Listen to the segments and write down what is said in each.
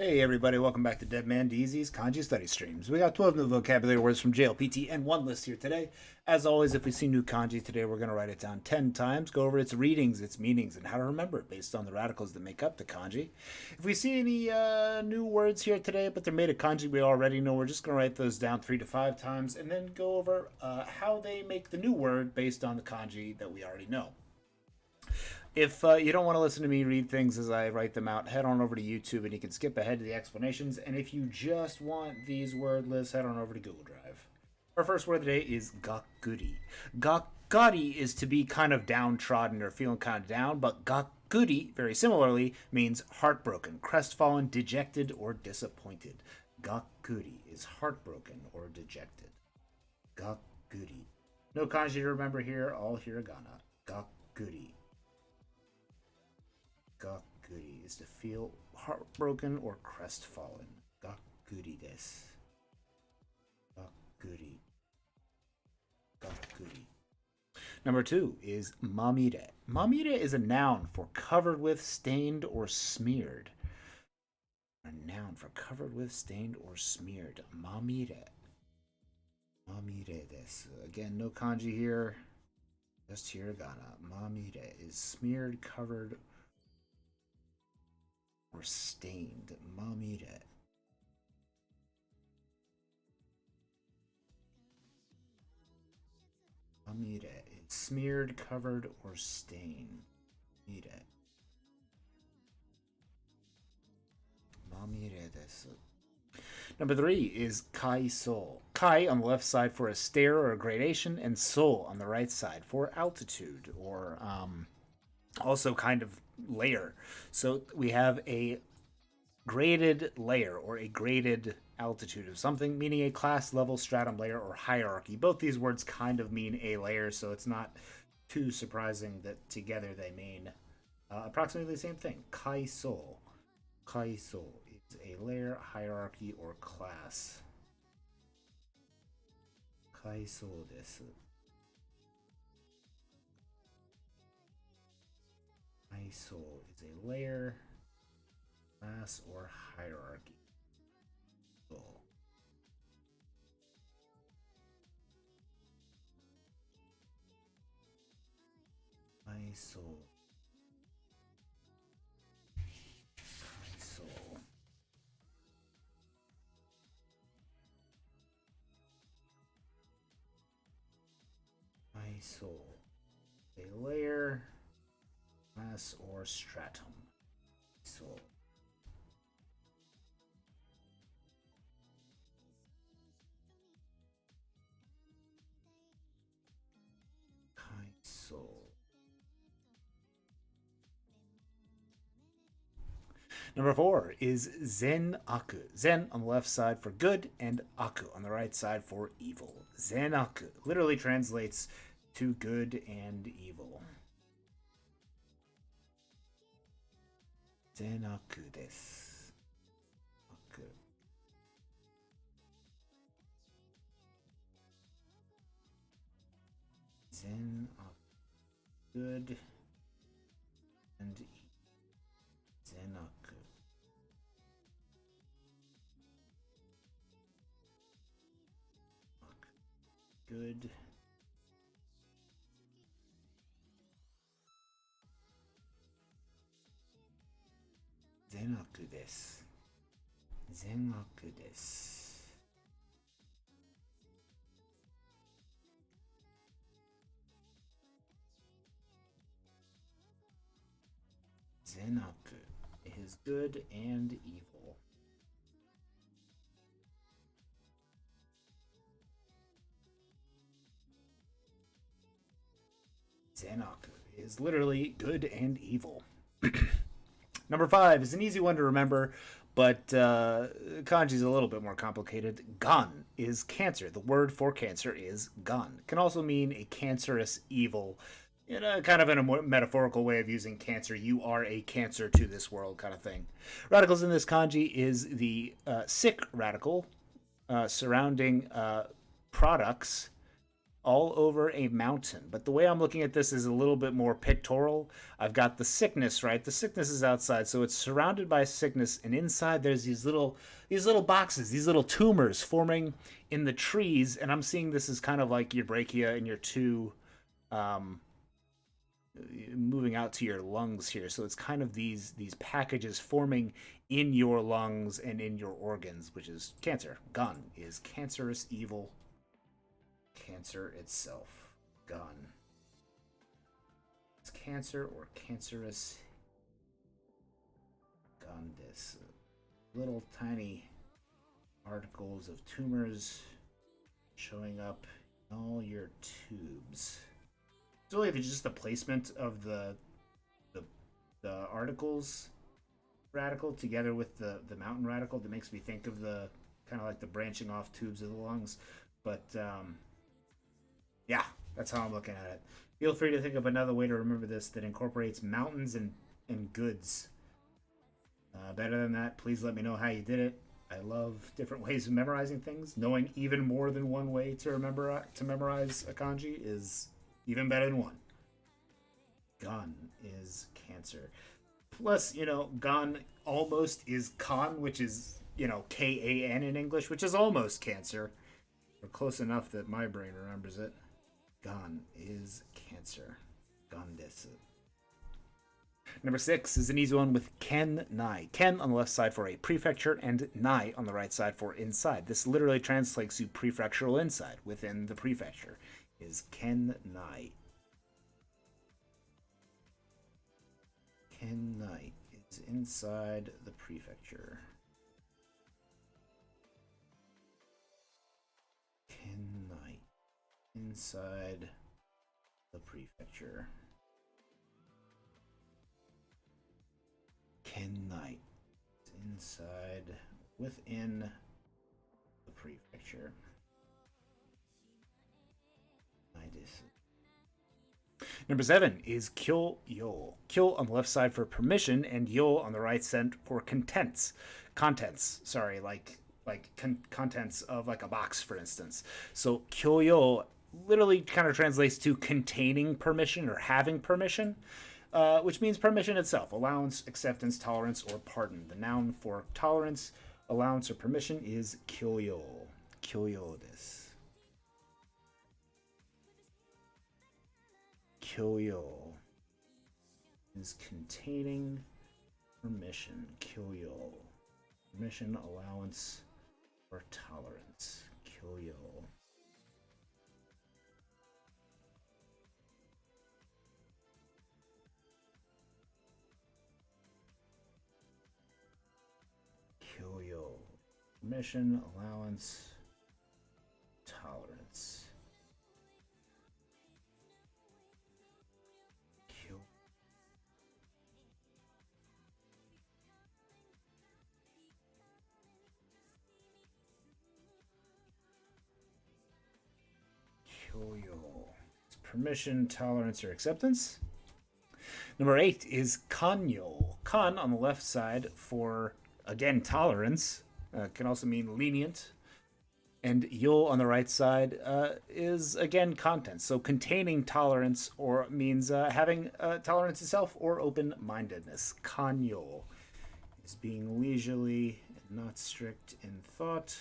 Hey everybody, welcome back to Dead Man DZ's Kanji Study Streams. We got 12 new vocabulary words from JLPT N1 list here today. As always, if we see new kanji today, we're going to write it down 10 times, go over its readings, its meanings, and how to remember it based on the radicals that make up the kanji. If we see any new words here today, but they're made of kanji we already know, we're just going to write those down 3 to 5 times and then go over how they make the new word based on the kanji that we already know. If you don't want to listen to me read things as I write them out, head on over to YouTube and you can skip ahead to the explanations. And if you just want these word lists, head on over to Google Drive. Our first word of the day is gakkuri. Gakkari is to be kind of downtrodden or feeling kind of down, but gakkuri, very similarly, means heartbroken, crestfallen, dejected, or disappointed. Gakkuri is heartbroken or dejected. Gakkuri. No kanji to remember here, all hiragana. Gakkuri. Gakkuri is to feel heartbroken or crestfallen. Gakkuri desu. Gakkuri. Gakkuri. Number 2 is mamire. Mamire is a noun for covered with, stained, or smeared. A noun for covered with, stained, or smeared. Mamire. Mamire desu. Again, no kanji here. Just hiragana. Mamire is smeared, covered, or stained. Mamire. Mamire is smeared, covered, or stained. Mamire. Mamire desu. Number 3 is kai so. Kai on the left side for a stair or a gradation, and so on the right side for altitude or also kind of layer. So we have a graded layer or a graded altitude of something, meaning a class level, stratum layer, or hierarchy. Both these words kind of mean a layer, so it's not too surprising that together they mean approximately the same thing. Kaiso. Kaiso is a layer, hierarchy, or class. Kaiso desu. Kaiso is a layer, class, or hierarchy. So. Kaiso. Kaiso. Kaiso. A layer, class, or stratum. So. Kaiso. Number 4 is zen aku. Zen on the left side for good and aku on the right side for evil. Zen aku literally translates to good and evil. Zen aku desu. Aku. Zen aku. Good and evil. Zen aku. Good. Zenaku desu. Zenaku desu. Zenaku is good and evil. Zenaku is literally good and evil. Number 5 is an easy one to remember, but kanji is a little bit more complicated. Gan is cancer. The word for cancer is gan. It can also mean a cancerous evil, kind of in a metaphorical way of using cancer. You are a cancer to this world kind of thing. Radicals in this kanji is the sick radical surrounding products all over a mountain. But the way I'm looking at this is a little bit more pictorial. I've got the sickness, right? The sickness is outside, so it's surrounded by sickness, and inside there's these little boxes, these little tumors forming in the trees, and I'm seeing this as kind of like your brachia and your two um, moving out to your lungs here. So it's kind of these packages forming in your lungs and in your organs, which is cancer. Gun is cancerous evil. Cancer itself. Gun. It's cancer or cancerous. Gun. This little tiny particles of tumors showing up in all your tubes. It's really just the placement of the, the articles radical together with the mountain radical that makes me think of the kind of like the branching off tubes of the lungs. But yeah, that's how I'm looking at it. Feel free to think of another way to remember this that incorporates mountains and goods. Better than that, please let me know how you did it. I love different ways of memorizing things. Knowing even more than one way to memorize a kanji is even better than one. Gun is cancer. Plus, gon almost is con, which is, Kan in English, which is almost cancer. Or close enough that my brain remembers it. Gon is cancer. Gon desu. Number 6 is an easy one with ken nai. Ken on the left side for a prefecture and nai on the right side for inside. This literally translates to prefectural inside within the prefecture. Is ken nai. Ken nai is inside the prefecture. Ken nai inside the prefecture. Kennai inside within the prefecture. Number 7 is kyo yo. Kyo on the left side for permission and yo on the right side for contents. Sorry, like contents of like a box, for instance. So kyo yo literally kind of translates to containing permission or having permission. Which means permission itself, allowance, acceptance, tolerance, or pardon. The noun for tolerance, allowance, or permission is kyoyo. Kyoyo desu. Kyoyo is containing permission. Kyoyo. Permission, allowance, or tolerance. Kyoyo. Kyoyo. Permission, allowance, tolerance. Kyoyo. It's permission, tolerance, or acceptance. Number 8 is kanyo. Kan on the left side for, again, tolerance. Can also mean lenient. And yo on the right side is, again, content. So containing tolerance or means having tolerance itself or open-mindedness. Kanyo is being leisurely and not strict in thought.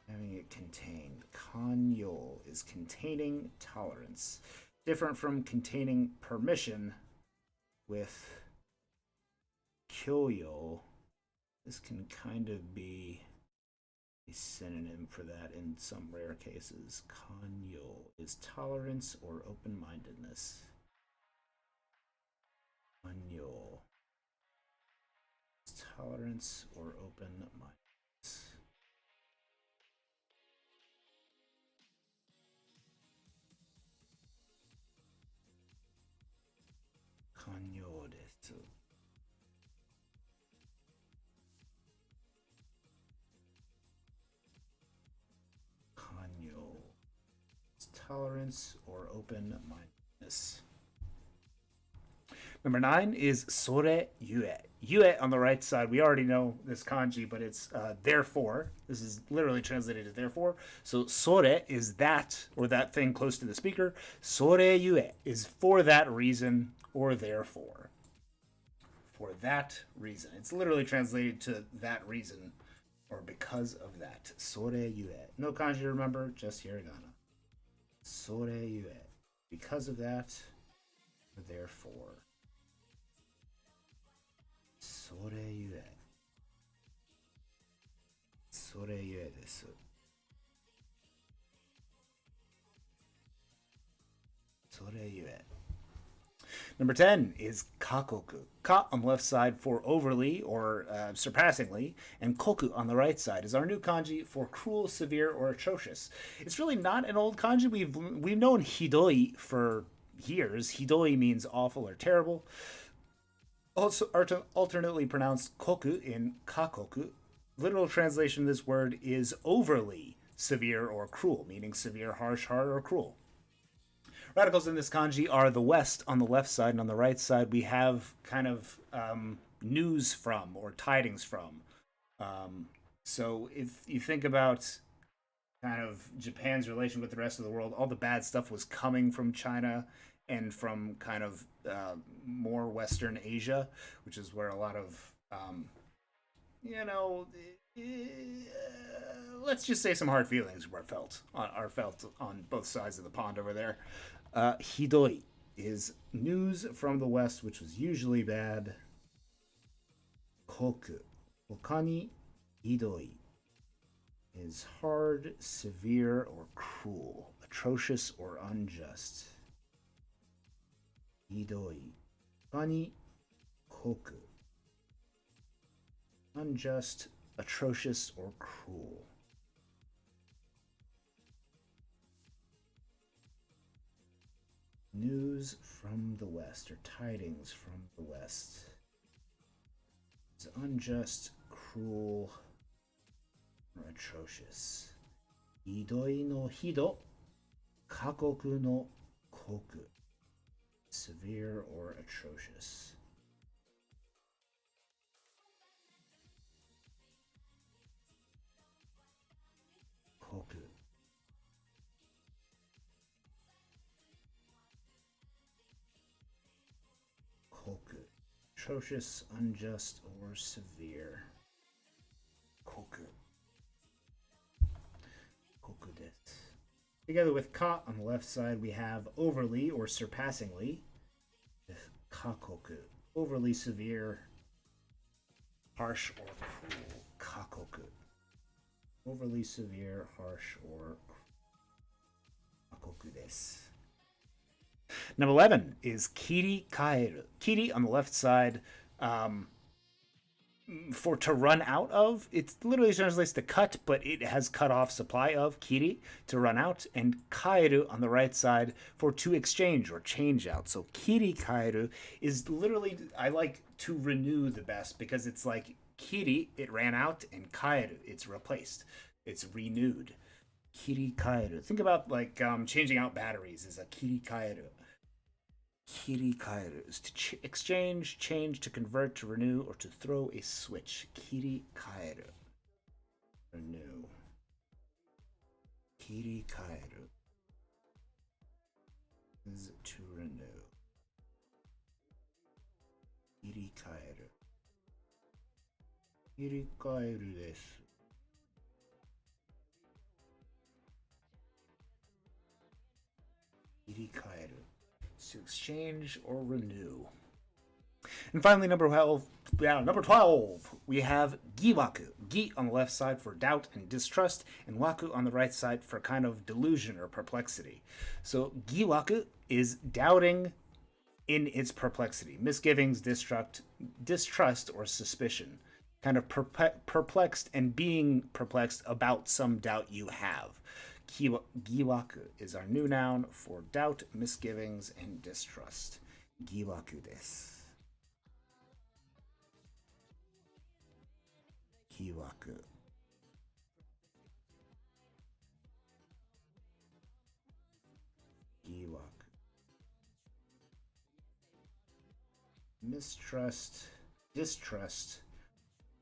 Having it contained. Kanyo is containing tolerance. Different from containing permission with kyoyo. This can kind of be a synonym for that in some rare cases. Kanyo is tolerance or open-mindedness. Kanyo is tolerance or open-mindedness. Kanyo desu. Kanyo. It's tolerance or open-mindedness. Number 9 is sore yue. Yue on the right side, we already know this kanji, but it's therefore. This is literally translated as therefore. So sore is that, or that thing close to the speaker. Sore yue is for that reason or therefore. For that reason. It's literally translated to that reason or because of that. Sore yue. No kanji to remember, just hiragana. Sore yue. Because of that, or therefore. それゆえ。それゆえです。それゆえ。Number 10 is kakoku. Ka on the left side for overly or surpassingly, and koku on the right side is our new kanji for cruel, severe, or atrocious. It's really not an old kanji. We've known hidoi for years. Hidoi means awful or terrible. Also alternately pronounced koku in kakoku. Literal translation of this word is overly severe or cruel, meaning severe, harsh, hard, or cruel. Radicals in this kanji are the west on the left side, and on the right side we have kind of news from or tidings from. So if you think about kind of Japan's relation with the rest of the world, all the bad stuff was coming from China and from kind of more Western Asia, which is where a lot of, you know, let's just say some hard feelings are felt on both sides of the pond over there. Hidoi is news from the West, which was usually bad. Koku, okani, hidoi is hard, severe, or cruel, atrocious, or unjust. Hidoi, okani, koku, unjust, atrocious, or cruel. News from the West, or tidings from the West, is unjust, cruel, or atrocious. Hidoi no hido, kakoku no koku, severe or atrocious. Koku. Koku. Atrocious, unjust, or severe. Koku. Koku desu. Together with ka on the left side, we have overly or surpassingly. With kakoku. Overly severe, harsh, or cruel. Kakoku. Overly severe, harsh, or kakoku desu. Number 11 is kiri kaeru. Kiri on the left side, for to run out of. It literally translates to cut, but it has cut off supply of kiri, to run out, and kaeru on the right side for to exchange or change out. So kiri kaeru is literally, I like to renew the best because it's like kiri, it ran out, and kaeru, it's replaced, it's renewed. Kiri kaeru. Think about like changing out batteries is a kiri kaeru. Kirikaeru is to exchange, change, to convert, to renew, or to throw a switch. Kirikaeru. Renew. Kirikaeru is to renew. Kirikaeru. Kirikaeru desu. Kirikaeru. To exchange or renew. And finally, number 12, we have giwaku. Gi on the left side for doubt and distrust, and waku on the right side for kind of delusion or perplexity. So giwaku is doubting in its perplexity, misgivings, distrust, or suspicion. Kind of perplexed and being perplexed about some doubt you have. Giwaku is our new noun for doubt, misgivings, and distrust. Giwaku desu. Giwaku. Giwaku. mistrust, distrust,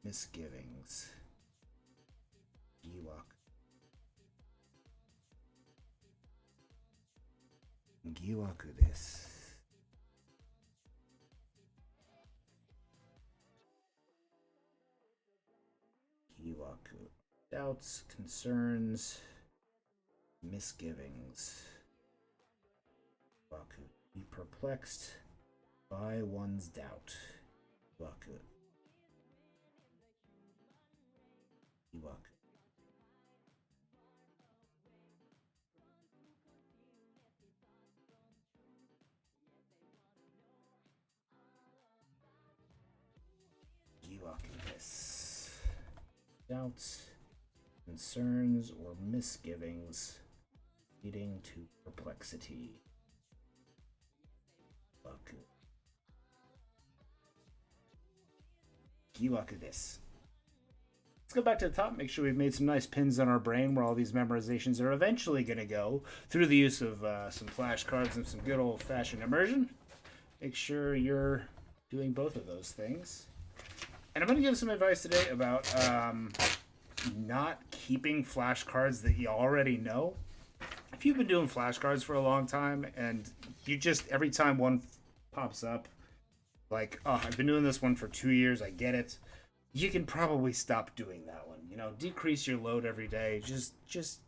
misgivings. Giwaku. Giwaku desu. Giwaku. Doubts, concerns, misgivings. Giwaku. Be perplexed by one's doubt. Giwaku. Giwaku. Giwaku desu. Doubts, concerns, or misgivings leading to perplexity. Giwaku. Giwaku desu. Let's go back to the top, make sure we've made some nice pins on our brain where all these memorizations are eventually going to go through the use of some flashcards and some good old-fashioned immersion. Make sure you're doing both of those things. And I'm going to give some advice today about not keeping flashcards that you already know. If you've been doing flashcards for a long time and you just, every time one pops up, like, oh, I've been doing this one for 2 years, I get it. You can probably stop doing that one. You know, decrease your load every day. Just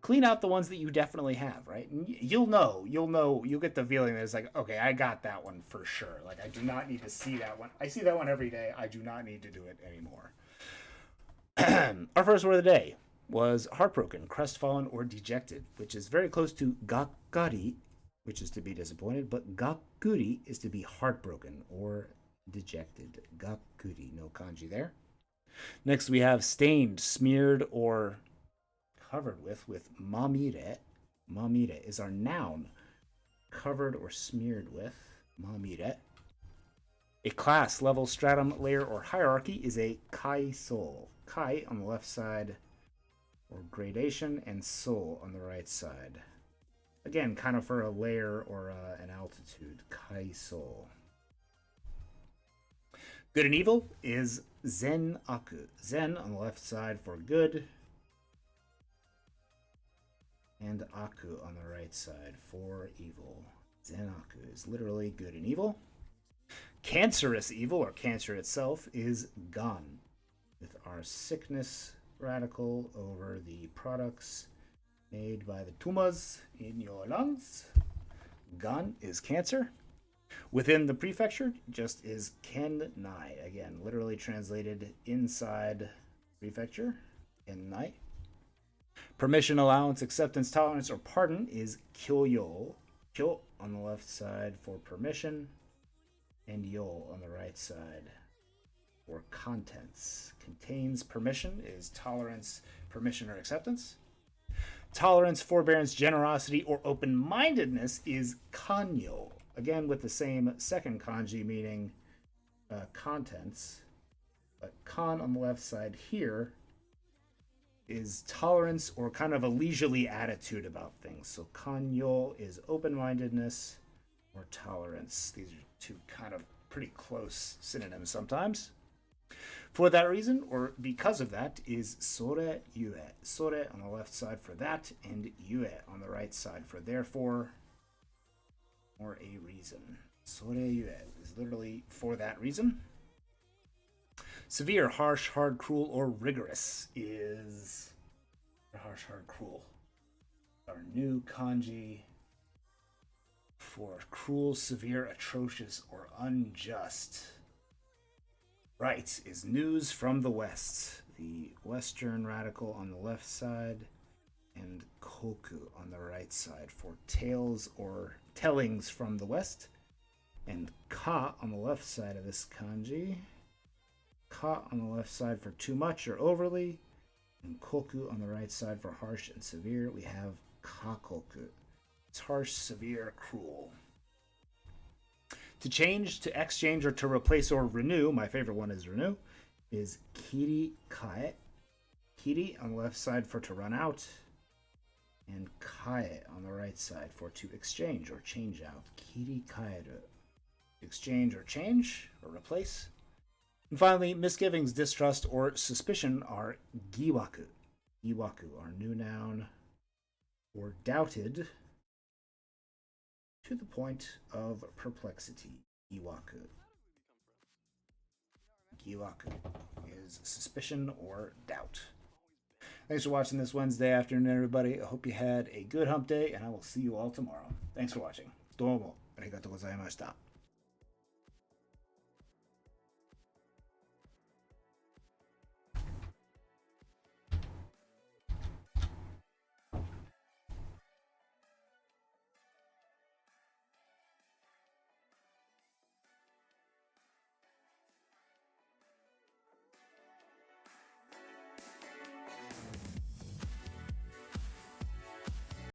clean out the ones that you definitely have, right? And you'll get the feeling that it's like, okay, I got that one for sure. Like, I do not need to see that one. I see that one every day. I do not need to do it anymore. Our first word of the day was heartbroken, crestfallen, or dejected, which is very close to gakkari, which is to be disappointed, but gakkuri is to be heartbroken or dejected. Gakkuri, no kanji there. Next we have stained, smeared, or covered with mamire. Mamire is our noun. Covered or smeared with. Mamire. A class, level, stratum, layer, or hierarchy is a kai soul. Kai on the left side, or gradation, and soul on the right side. Again, kind of for a layer or an altitude. Kai soul. Good and evil is zen aku. Zen on the left side for good, and aku on the right side for evil. Zen aku is literally good and evil. Cancerous evil, or cancer itself, is gan, with our sickness radical over the products made by the tumas in your lungs. Gan is cancer. Within the prefecture, just is ken nai. Again, literally translated inside prefecture, ken nai. Permission, allowance, acceptance, tolerance, or pardon is kyoyo. Kyo on the left side for permission, and yo on the right side for contents. Contains permission is tolerance, permission, or acceptance. Tolerance, forbearance, generosity, or open-mindedness is kanyo. Again, with the same second kanji meaning contents. But kan on the left side here is tolerance or kind of a leisurely attitude about things. So kanyo is open-mindedness or tolerance. These are two kind of pretty close synonyms sometimes. For that reason, or because of that, is sore yue. Sore on the left side for that, and yue on the right side for therefore, or a reason. Sore yue is literally for that reason. Severe, harsh, hard, cruel, or rigorous is harsh, hard, cruel. Our new kanji for cruel, severe, atrocious, or unjust. Right is news from the west. The western radical on the left side, and koku on the right side for tales or tellings from the west. And ka on the left side of this kanji. Ka on the left side for too much or overly. And koku on the right side for harsh and severe. We have kakoku. It's harsh, severe, cruel. To change, to exchange, or to replace or renew, my favorite one is renew, is kiri kae. Kiri on the left side for to run out, and kae on the right side for to exchange or change out. Kiri kaeru. exchange or change or replace. And finally, misgivings, distrust, or suspicion are giwaku. Giwaku are new noun or doubted to the point of perplexity. Giwaku. Giwaku is suspicion or doubt. Thanks for watching this Wednesday afternoon, everybody. I hope you had a good hump day, and I will see you all tomorrow. Thanks for watching. どうもありがとうございました。